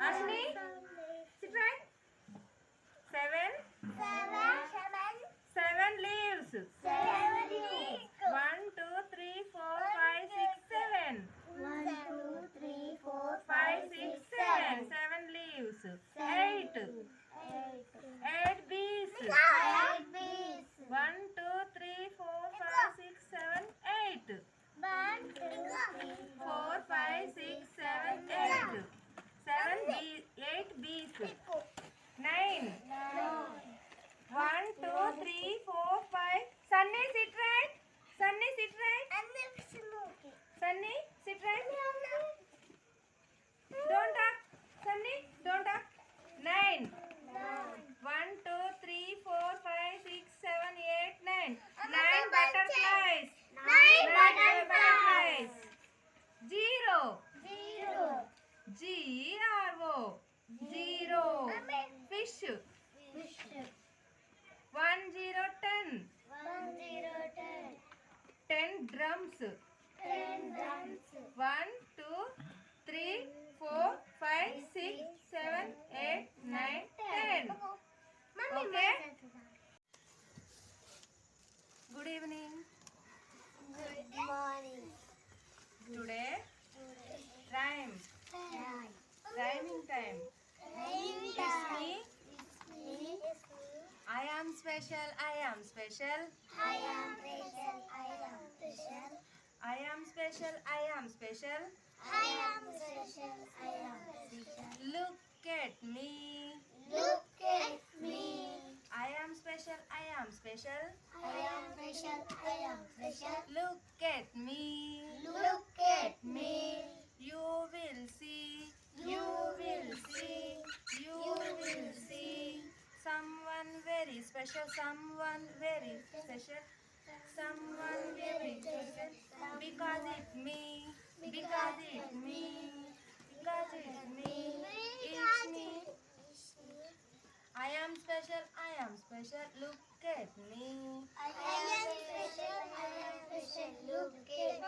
Ashni, sit right. Seven. Seven leaves. 1, 2, 3, 4, 5, 6, 7. 5, 6, 7. 7 leaves. 8. 8 bees. 1, 2, 3, 4, 5, 6, 7, 8. 4, 5, 6, 7, 8. 7 bees. 8 bees. 9. 1, 2, 3, 4, 5. Sunny, sit right. Sunny, sit right. Sunny, sit right. Don't talk. Sunny, don't talk. 9. 1, 2, 3, 4, 5, 6, 7, 8, 9. 9 butterflies. 9 butterflies. 0. G-E-R-O. 0. Fish. 1, 0, 10. 10 drums. 1, 2, 3, 4, 5, 6, 7, 8, 9, 10. Okay? Good evening. Good morning. Today, rhyme. Rhyming time. It's me. I am special. I am special. I am special. I am special. I am special. I am special. I am special. I am special. Look at me. Look at me. I am special. I am special. I am special. I am special. Look at me. Look at me. You will see. You will see. You will see. Someone very special. Someone very special. Someone very special. Because it's me. Because it's me. Because it's me. It's me. I am special. I am special. Look at me. I am special. I am special. Look at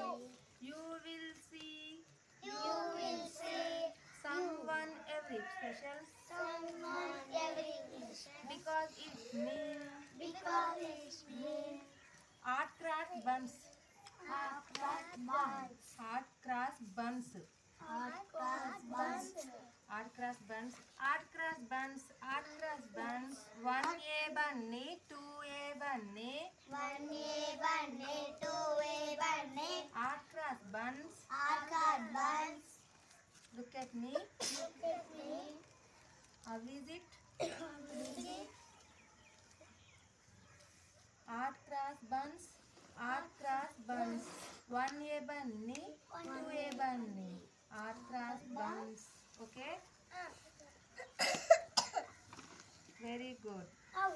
me. You will see. You will see. Someone every special. Someone every special. Because it's me. Because it's me. Art craft buns. Hot cross buns. Art craft buns. Hot cross buns. Art craft buns. Art craft buns. Art craft buns. 1A bunny. 2A bunny. 1A bunny, 2A bunny. Art craft buns. Hot cross buns. Look at me. Look at me. How is it? Music. Art craft buns. Art craft buns. 1A bunny. 2A bunny. Art craft buns. Okay? Very good. Oh,